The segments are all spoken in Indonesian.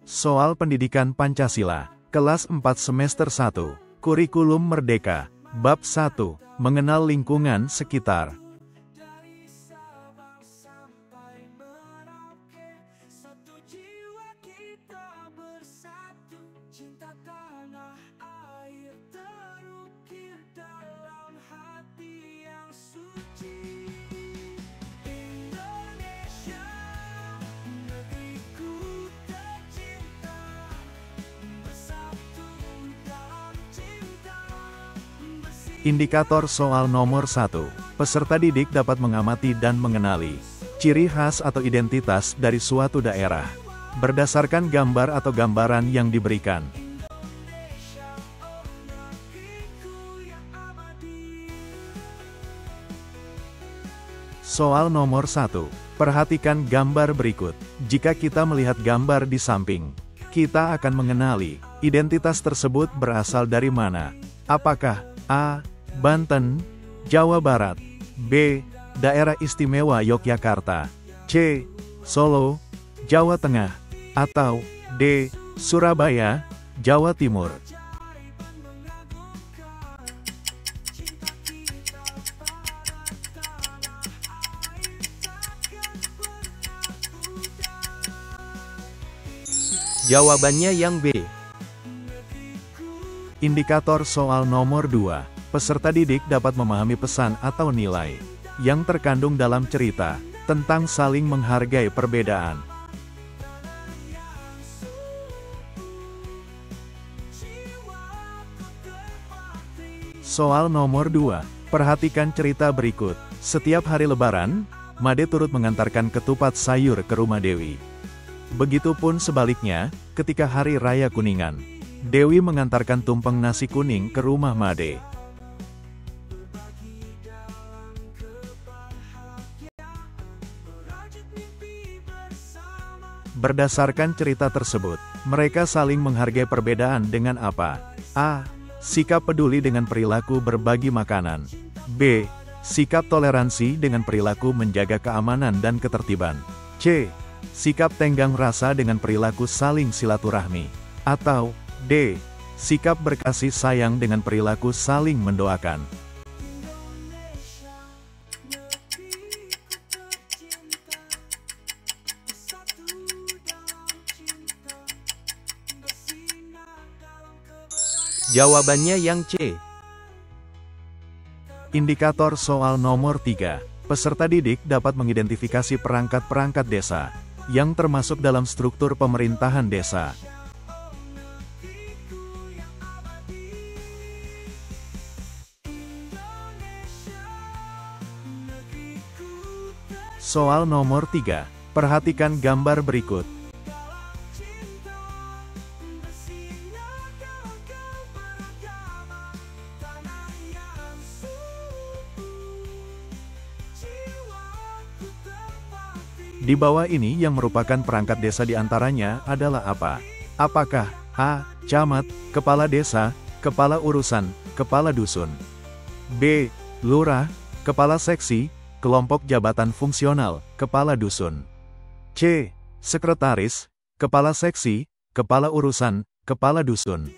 Soal Pendidikan Pancasila, kelas 4 semester 1, Kurikulum Merdeka, bab 1, Mengenal Lingkungan Sekitar. Indikator soal nomor 1. Peserta didik dapat mengamati dan mengenali ciri khas atau identitas dari suatu daerah berdasarkan gambar atau gambaran yang diberikan. Soal nomor 1. Perhatikan gambar berikut. Jika kita melihat gambar di samping, kita akan mengenali identitas tersebut berasal dari mana. Apakah A. Banten, Jawa Barat, B. Daerah Istimewa Yogyakarta, C. Solo, Jawa Tengah, atau D. Surabaya, Jawa Timur. Jawabannya yang B. Indikator soal nomor 2. Peserta didik dapat memahami pesan atau nilai yang terkandung dalam cerita tentang saling menghargai perbedaan. Soal nomor 2. Perhatikan cerita berikut. Setiap hari Lebaran, Made turut mengantarkan ketupat sayur ke rumah Dewi. Begitupun sebaliknya, ketika Hari Raya Kuningan, Dewi mengantarkan tumpeng nasi kuning ke rumah Made. Berdasarkan cerita tersebut, mereka saling menghargai perbedaan dengan apa? A. Sikap peduli dengan perilaku berbagi makanan. B. Sikap toleransi dengan perilaku menjaga keamanan dan ketertiban. C. Sikap tenggang rasa dengan perilaku saling silaturahmi. Atau D. Sikap berkasih sayang dengan perilaku saling mendoakan. Jawabannya yang C. Indikator soal nomor 3. Peserta didik dapat mengidentifikasi perangkat-perangkat desa yang termasuk dalam struktur pemerintahan desa. Soal nomor 3. Perhatikan gambar berikut. Di bawah ini yang merupakan perangkat desa diantaranya adalah apa? Apakah A. Camat, Kepala Desa, Kepala Urusan, Kepala Dusun. B. Lurah, Kepala Seksi, Kelompok Jabatan Fungsional, Kepala Dusun. C. Sekretaris, Kepala Seksi, Kepala Urusan, Kepala Dusun.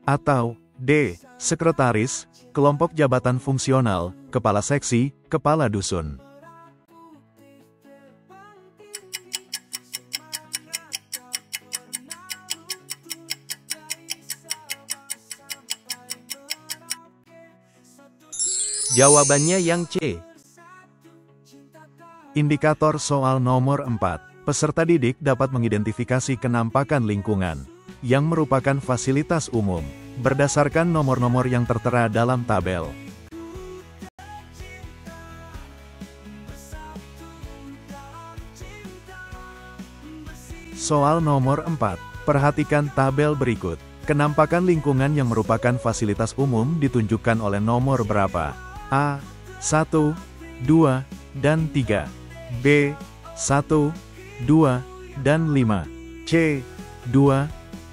Atau D. Sekretaris, Kelompok Jabatan Fungsional, Kepala Seksi, Kepala Dusun. Jawabannya yang C. Indikator soal nomor 4. Peserta didik dapat mengidentifikasi kenampakan lingkungan yang merupakan fasilitas umum berdasarkan nomor-nomor yang tertera dalam tabel. Soal nomor 4. Perhatikan tabel berikut. Kenampakan lingkungan yang merupakan fasilitas umum ditunjukkan oleh nomor berapa? A. 1, 2, dan 3. B. 1, 2, dan 5. C. 2,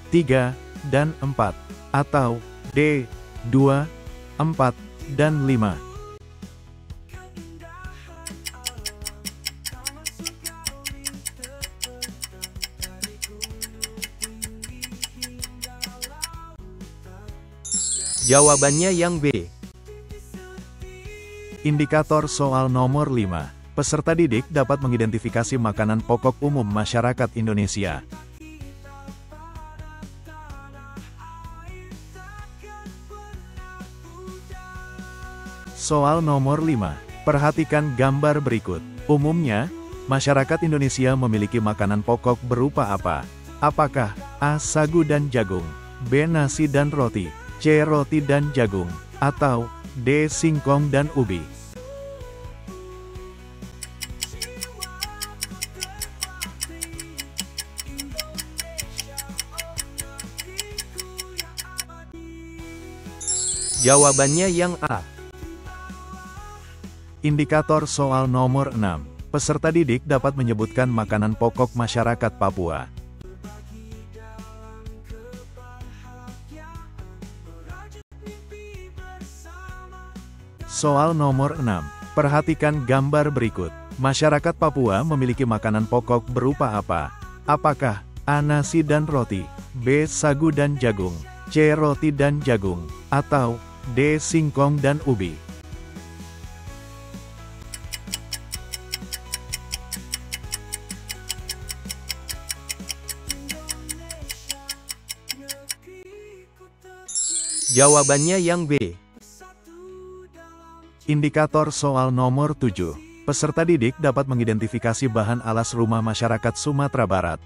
3, dan 4. Atau D. 2, 4, dan 5. Jawabannya yang B. Indikator soal nomor 5. Peserta didik dapat mengidentifikasi makanan pokok umum masyarakat Indonesia. Soal nomor 5. Perhatikan gambar berikut. Umumnya, masyarakat Indonesia memiliki makanan pokok berupa apa? Apakah A. Sagu dan jagung, B. Nasi dan roti, C. Roti dan jagung, atau D. Singkong dan ubi? Jawabannya yang A. Indikator soal nomor 6. Peserta didik dapat menyebutkan makanan pokok masyarakat Papua. Soal nomor 6. Perhatikan gambar berikut. Masyarakat Papua memiliki makanan pokok berupa apa? Apakah A. Nasi dan roti, B. Sagu dan jagung, C. Roti dan jagung, atau D. Singkong dan ubi? Jawabannya yang B. Indikator soal nomor 7. Peserta didik dapat mengidentifikasi bahan alas rumah masyarakat Sumatera Barat.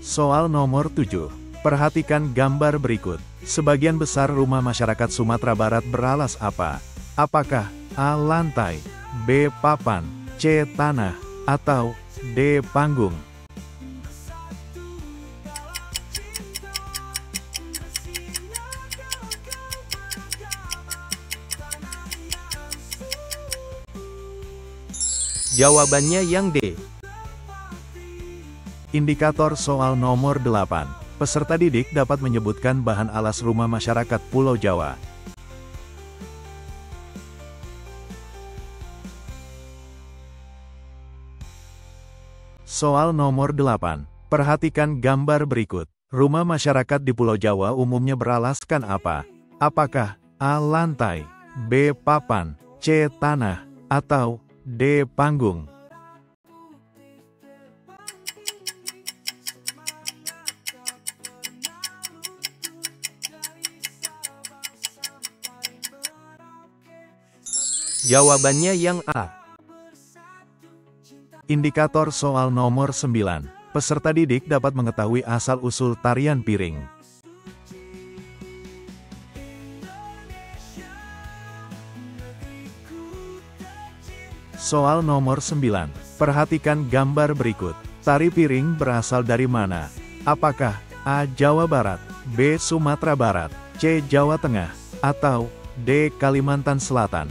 Soal nomor 7. Perhatikan gambar berikut. Sebagian besar rumah masyarakat Sumatera Barat beralas apa? Apakah A. Lantai, B. Papan, C. Tanah, atau D. Panggung? Jawabannya yang D. Indikator soal nomor 8. Peserta didik dapat menyebutkan bahan alas rumah masyarakat Pulau Jawa. Soal nomor 8. Perhatikan gambar berikut. Rumah masyarakat di Pulau Jawa umumnya beralaskan apa? Apakah A. Lantai, B. Papan, C. Tanah, atau D. Panggung? Jawabannya yang A. Indikator soal nomor 9. Peserta didik dapat mengetahui asal-usul tarian piring. Soal nomor 9. Perhatikan gambar berikut. Tari piring berasal dari mana? Apakah A. Jawa Barat, B. Sumatera Barat, C. Jawa Tengah, atau D. Kalimantan Selatan?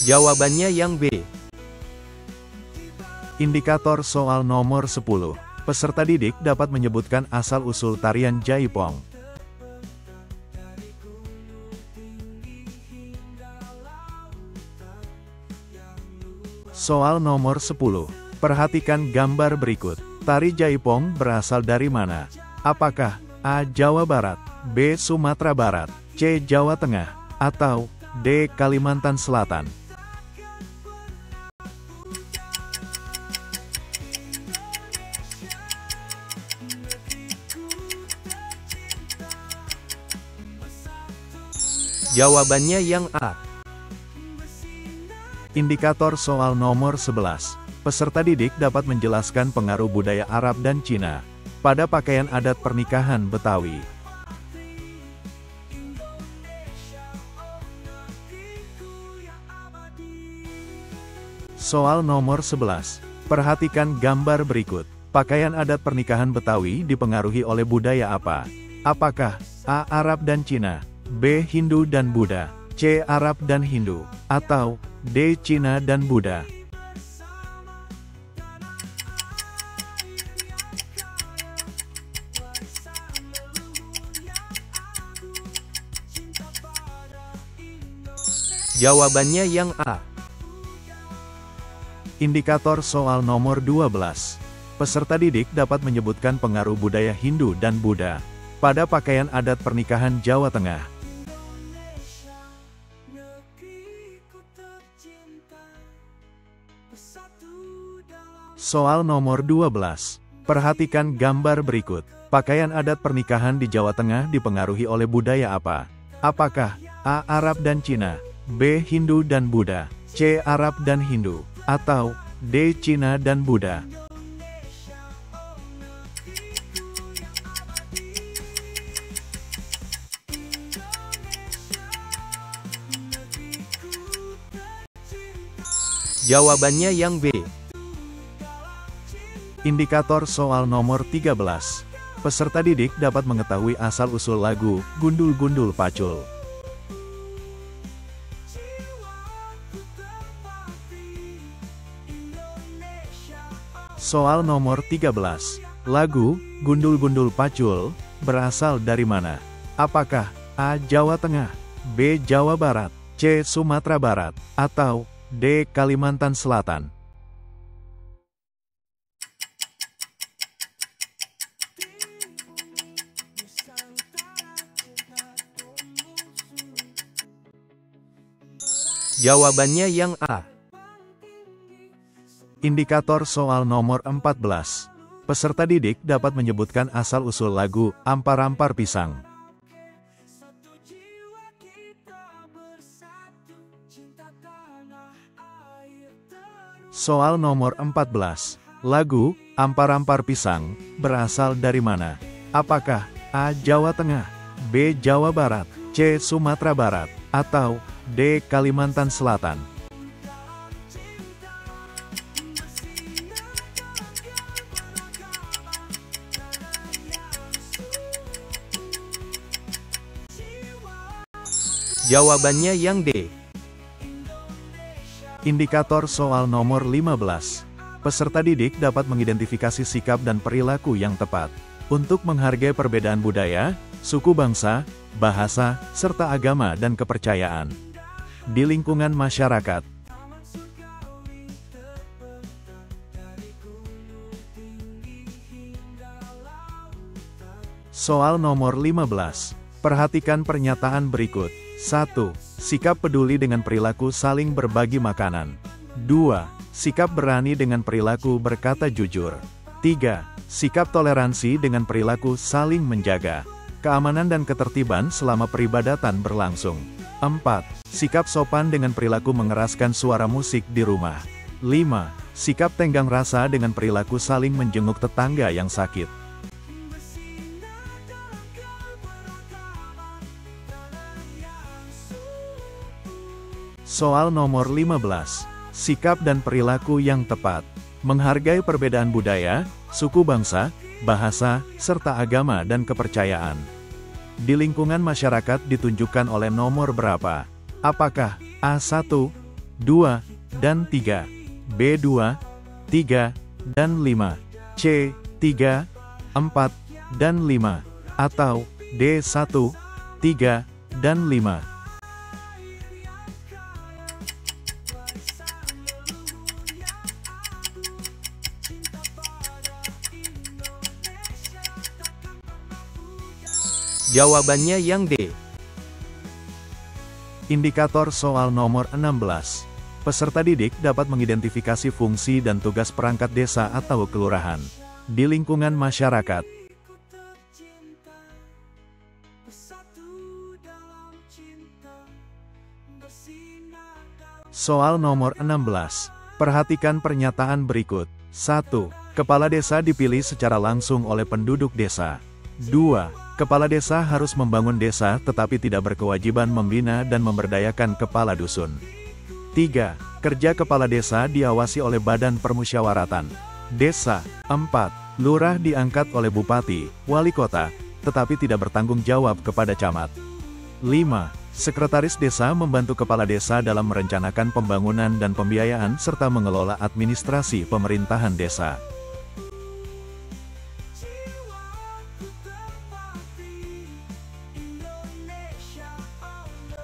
Jawabannya yang B. Indikator soal nomor 10. Peserta didik dapat menyebutkan asal-usul tarian Jaipong. Soal nomor 10. Perhatikan gambar berikut. Tari Jaipong berasal dari mana? Apakah A. Jawa Barat, B. Sumatera Barat, C. Jawa Tengah, atau D. Kalimantan Selatan? Jawabannya yang A. Indikator soal nomor 11. Peserta didik dapat menjelaskan pengaruh budaya Arab dan Cina pada pakaian adat pernikahan Betawi. Soal nomor 11. Perhatikan gambar berikut. Pakaian adat pernikahan Betawi dipengaruhi oleh budaya apa? Apakah A. Arab dan Cina, B. Hindu dan Buddha, C. Arab dan Hindu, atau D. Cina dan Buddha? Jawabannya yang A. Indikator soal nomor 12. Peserta didik dapat menyebutkan pengaruh budaya Hindu dan Buddha pada pakaian adat pernikahan Jawa Tengah. Soal nomor 12. Perhatikan gambar berikut. Pakaian adat pernikahan di Jawa Tengah dipengaruhi oleh budaya apa? Apakah A. Arab dan Cina, B. Hindu dan Buddha, C. Arab dan Hindu, atau D. Cina dan Buddha? Jawabannya yang B. Indikator soal nomor 13. Peserta didik dapat mengetahui asal-usul lagu Gundul-Gundul Pacul. Soal nomor 13. Lagu Gundul-Gundul Pacul berasal dari mana? Apakah A. Jawa Tengah, B. Jawa Barat, C. Sumatera Barat, atau D. Kalimantan Selatan? Jawabannya yang A. Indikator soal nomor 14. Peserta didik dapat menyebutkan asal-usul lagu Ampar-Ampar Pisang. Soal nomor 14. Lagu Ampar-Ampar Pisang berasal dari mana? Apakah A. Jawa Tengah, B. Jawa Barat, C. Sumatera Barat, atau D. Kalimantan Selatan? Jawabannya yang D. Indikator soal nomor 15. Peserta didik dapat mengidentifikasi sikap dan perilaku yang tepat untuk menghargai perbedaan budaya, suku bangsa, bahasa, serta agama dan kepercayaan di lingkungan masyarakat. Soal nomor 15. Perhatikan pernyataan berikut. 1. Sikap peduli dengan perilaku saling berbagi makanan. 2. Sikap berani dengan perilaku berkata jujur. 3. Sikap toleransi dengan perilaku saling menjaga keamanan dan ketertiban selama peribadatan berlangsung. 4. Sikap sopan dengan perilaku mengeraskan suara musik di rumah. 5. Sikap tenggang rasa dengan perilaku saling menjenguk tetangga yang sakit. Soal nomor 15. Sikap dan perilaku yang tepat. Menghargai perbedaan budaya, suku bangsa, bahasa, serta agama dan kepercayaan di lingkungan masyarakat ditunjukkan oleh nomor berapa? Apakah A1, 2, dan 3, B2, 3, dan 5, C3, 4, dan 5, atau D1, 3, dan 5? Jawabannya yang D. Indikator soal nomor 16. Peserta didik dapat mengidentifikasi fungsi dan tugas perangkat desa atau kelurahan di lingkungan masyarakat. Soal nomor 16. Perhatikan pernyataan berikut. 1. Kepala desa dipilih secara langsung oleh penduduk desa. 2. Kepala desa harus membangun desa tetapi tidak berkewajiban membina dan memberdayakan kepala dusun. 3. Kerja kepala desa diawasi oleh badan permusyawaratan desa. 4. Lurah diangkat oleh bupati, wali kota, tetapi tidak bertanggung jawab kepada camat. 5. Sekretaris desa membantu kepala desa dalam merencanakan pembangunan dan pembiayaan serta mengelola administrasi pemerintahan desa.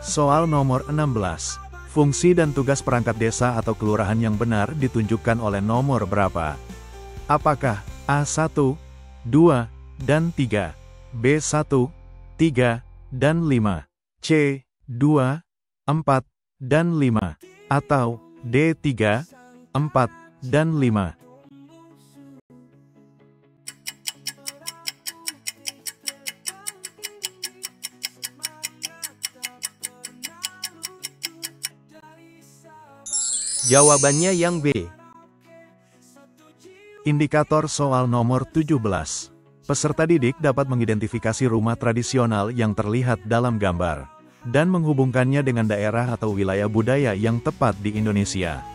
Soal nomor 16. Fungsi dan tugas perangkat desa atau kelurahan yang benar ditunjukkan oleh nomor berapa? Apakah A1, 2, dan 3, B1, 3, dan 5, C, 2, 4, dan 5, atau D3, 4, dan 5? Jawabannya yang B. Indikator soal nomor 17. Peserta didik dapat mengidentifikasi rumah tradisional yang terlihat dalam gambar, dan menghubungkannya dengan daerah atau wilayah budaya yang tepat di Indonesia.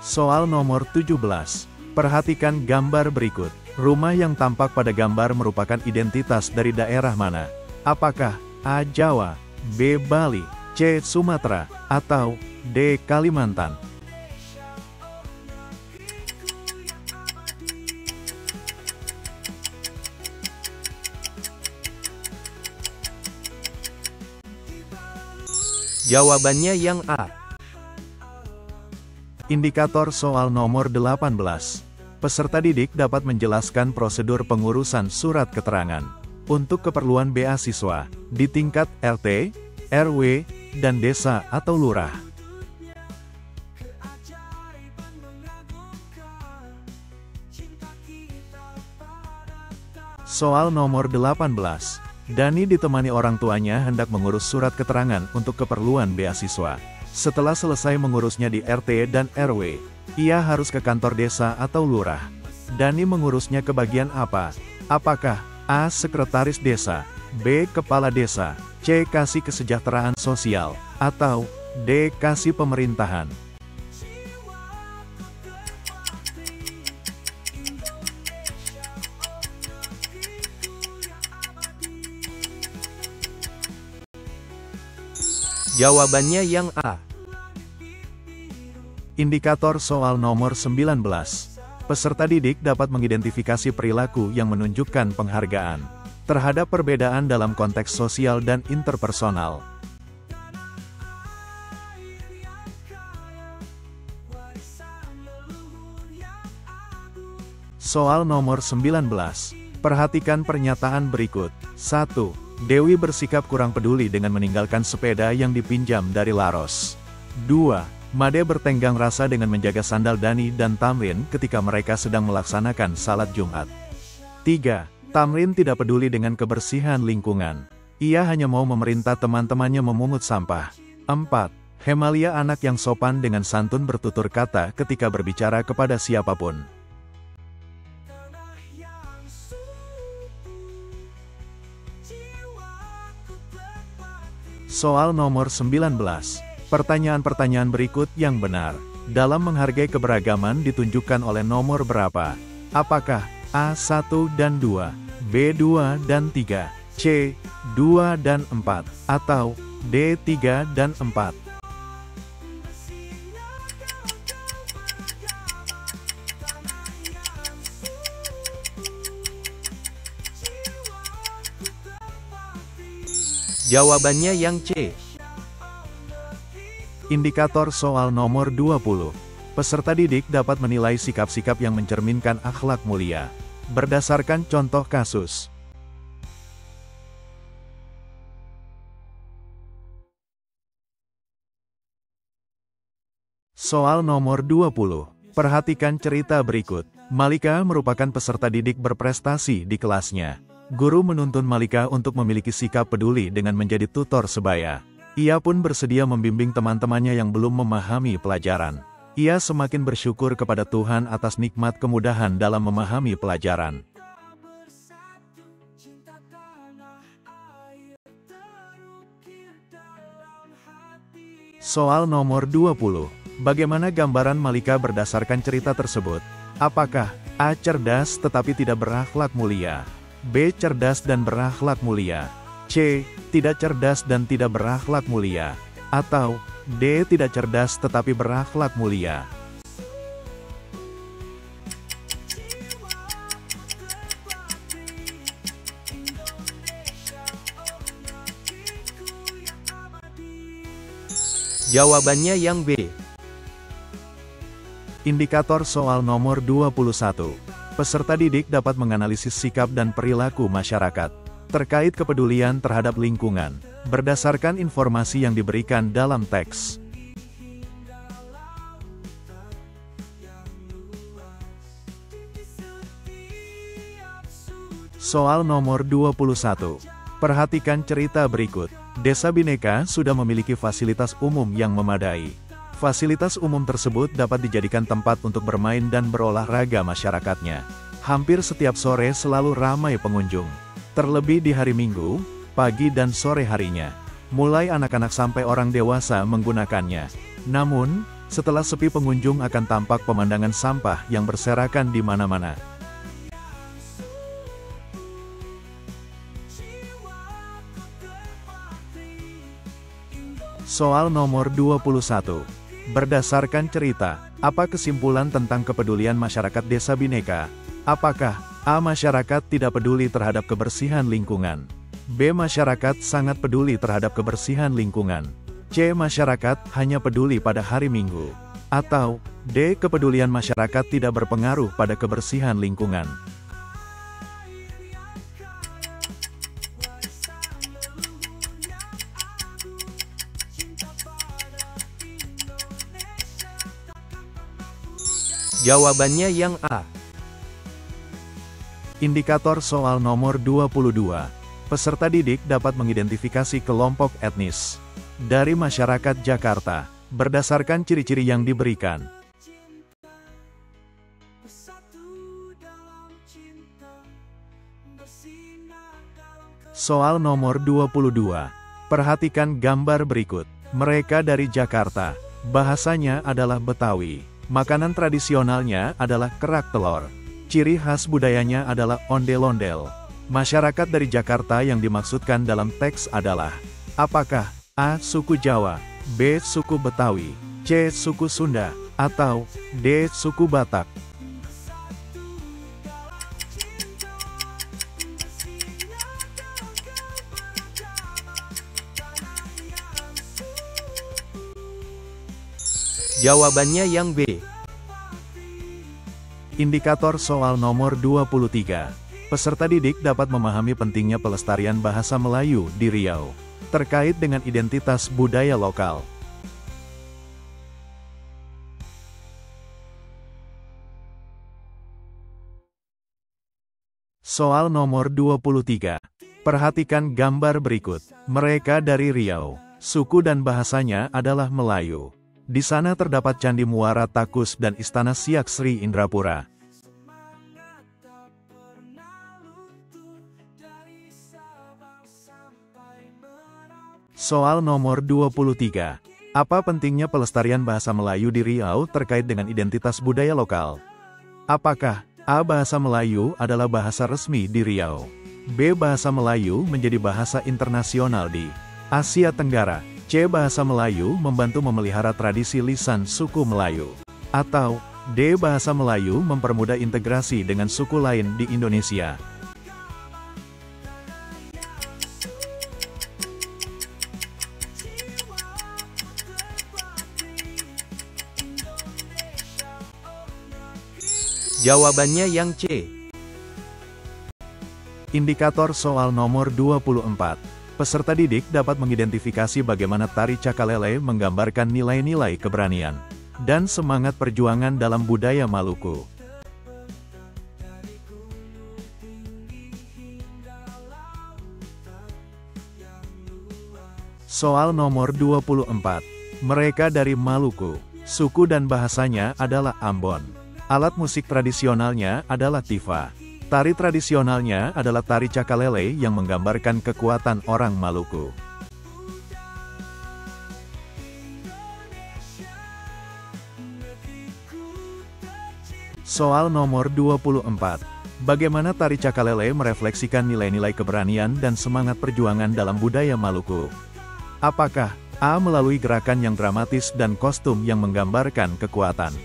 Soal nomor 17. Perhatikan gambar berikut. Rumah yang tampak pada gambar merupakan identitas dari daerah mana? Apakah A. Jawa, B. Bali, C. Sumatera, atau D. Kalimantan? Jawabannya yang A. Indikator soal nomor 18. Peserta didik dapat menjelaskan prosedur pengurusan surat keterangan untuk keperluan beasiswa di tingkat RT, RW, dan desa atau lurah. Soal nomor 18. Dani ditemani orang tuanya hendak mengurus surat keterangan untuk keperluan beasiswa. Setelah selesai mengurusnya di RT dan RW, ia harus ke kantor desa atau lurah. Dani mengurusnya ke bagian apa? Apakah A. Sekretaris desa, B. Kepala desa, C. Kasih kesejahteraan sosial, atau D. Kasih pemerintahan? Jawabannya yang A. Indikator soal nomor 19. Peserta didik dapat mengidentifikasi perilaku yang menunjukkan penghargaan terhadap perbedaan dalam konteks sosial dan interpersonal. Soal nomor 19. Perhatikan pernyataan berikut. 1. Dewi bersikap kurang peduli dengan meninggalkan sepeda yang dipinjam dari Laros. 2. Made bertenggang rasa dengan menjaga sandal Dani dan Tamrin ketika mereka sedang melaksanakan salat Jumat. 3. Tamrin tidak peduli dengan kebersihan lingkungan. Ia hanya mau memerintah teman-temannya memungut sampah. 4. Hemalia anak yang sopan dengan santun bertutur kata ketika berbicara kepada siapapun. Soal nomor 19. Pertanyaan-pertanyaan berikut yang benar dalam menghargai keberagaman ditunjukkan oleh nomor berapa? Apakah A1 dan 2, B2 dan 3, C, 2 dan 4, atau D3 dan 4? Jawabannya yang C. Indikator soal nomor 20. Peserta didik dapat menilai sikap-sikap yang mencerminkan akhlak mulia berdasarkan contoh kasus. Soal nomor 20. Perhatikan cerita berikut. Malika merupakan peserta didik berprestasi di kelasnya. Guru menuntun Malika untuk memiliki sikap peduli dengan menjadi tutor sebaya. Ia pun bersedia membimbing teman-temannya yang belum memahami pelajaran. Ia semakin bersyukur kepada Tuhan atas nikmat kemudahan dalam memahami pelajaran. Soal nomor 20. Bagaimana gambaran Malika berdasarkan cerita tersebut? Apakah A. Cerdas tetapi tidak berakhlak mulia, B. Cerdas dan berakhlak mulia, C. Tidak cerdas dan tidak berakhlak mulia, atau D. Tidak cerdas tetapi berakhlak mulia? Jawabannya yang B. Indikator soal nomor 21. Peserta didik dapat menganalisis sikap dan perilaku masyarakat terkait kepedulian terhadap lingkungan, berdasarkan informasi yang diberikan dalam teks. Soal nomor 21. Perhatikan cerita berikut. Desa Bhinneka sudah memiliki fasilitas umum yang memadai. Fasilitas umum tersebut dapat dijadikan tempat untuk bermain dan berolahraga masyarakatnya. Hampir setiap sore selalu ramai pengunjung. Terlebih di hari Minggu, pagi dan sore harinya. Mulai anak-anak sampai orang dewasa menggunakannya. Namun, setelah sepi pengunjung akan tampak pemandangan sampah yang berserakan di mana-mana. Soal nomor 21. Berdasarkan cerita, apa kesimpulan tentang kepedulian masyarakat Desa Bhinneka? Apakah A. Masyarakat tidak peduli terhadap kebersihan lingkungan? B. Masyarakat sangat peduli terhadap kebersihan lingkungan? C. Masyarakat hanya peduli pada hari Minggu? Atau D. Kepedulian masyarakat tidak berpengaruh pada kebersihan lingkungan? Jawabannya yang A. Indikator soal nomor 22. Peserta didik dapat mengidentifikasi kelompok etnis dari masyarakat Jakarta, berdasarkan ciri-ciri yang diberikan. Soal nomor 22. Perhatikan gambar berikut. Mereka dari Jakarta. Bahasanya adalah Betawi. Makanan tradisionalnya adalah kerak telur. Ciri khas budayanya adalah ondel-ondel. Masyarakat dari Jakarta yang dimaksudkan dalam teks adalah: apakah A. Suku Jawa, B. Suku Betawi, C. Suku Sunda, atau D. Suku Batak? Jawabannya yang B. Indikator soal nomor 23. Peserta didik dapat memahami pentingnya pelestarian bahasa Melayu di Riau, terkait dengan identitas budaya lokal. Soal nomor 23. Perhatikan gambar berikut. Mereka dari Riau. Suku dan bahasanya adalah Melayu. Di sana terdapat Candi Muara Takus dan Istana Siak Sri Indrapura. Soal nomor 23. Apa pentingnya pelestarian bahasa Melayu di Riau terkait dengan identitas budaya lokal? Apakah A. Bahasa Melayu adalah bahasa resmi di Riau? B. Bahasa Melayu menjadi bahasa internasional di Asia Tenggara? C. Bahasa Melayu membantu memelihara tradisi lisan suku Melayu? Atau D. Bahasa Melayu mempermudah integrasi dengan suku lain di Indonesia? Jawabannya yang C. Indikator soal nomor 24. Peserta didik dapat mengidentifikasi bagaimana tari Cakalele menggambarkan nilai-nilai keberanian dan semangat perjuangan dalam budaya Maluku. Soal nomor 24. Mereka dari Maluku. Suku dan bahasanya adalah Ambon. Alat musik tradisionalnya adalah tifa. Tari tradisionalnya adalah tari Cakalele yang menggambarkan kekuatan orang Maluku. Soal nomor 24. Bagaimana tari Cakalele merefleksikan nilai-nilai keberanian dan semangat perjuangan dalam budaya Maluku? Apakah A. Melalui gerakan yang dramatis dan kostum yang menggambarkan kekuatan?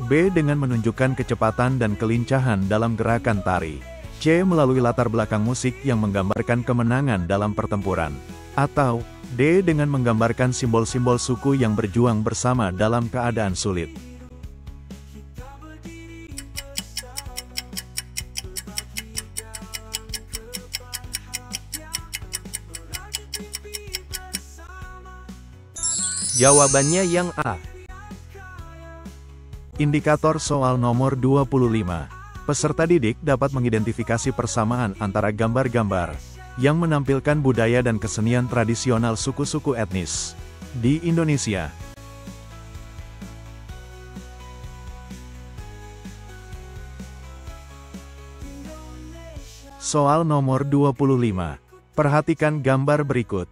B. Dengan menunjukkan kecepatan dan kelincahan dalam gerakan tari? C. Melalui latar belakang musik yang menggambarkan kemenangan dalam pertempuran? Atau D. Dengan menggambarkan simbol-simbol suku yang berjuang bersama dalam keadaan sulit. Jawabannya yang A. Indikator soal nomor 25. Peserta didik dapat mengidentifikasi persamaan antara gambar-gambar yang menampilkan budaya dan kesenian tradisional suku-suku etnis di Indonesia. Soal nomor 25. Perhatikan gambar berikut.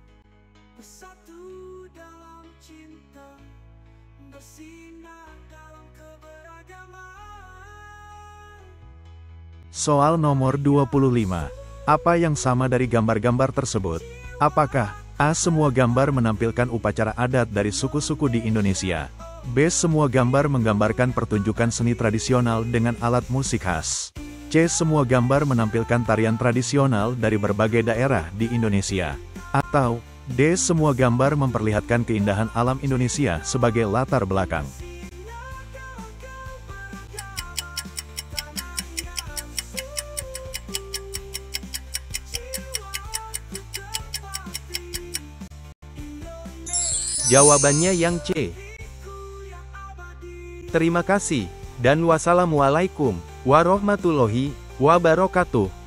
Soal nomor 25. Apa yang sama dari gambar-gambar tersebut? Apakah A. Semua gambar menampilkan upacara adat dari suku-suku di Indonesia? B. Semua gambar menggambarkan pertunjukan seni tradisional dengan alat musik khas? C. Semua gambar menampilkan tarian tradisional dari berbagai daerah di Indonesia? Atau D. Semua gambar memperlihatkan keindahan alam Indonesia sebagai latar belakang? Jawabannya yang C. Terima kasih, dan wassalamualaikum warahmatullahi wabarakatuh.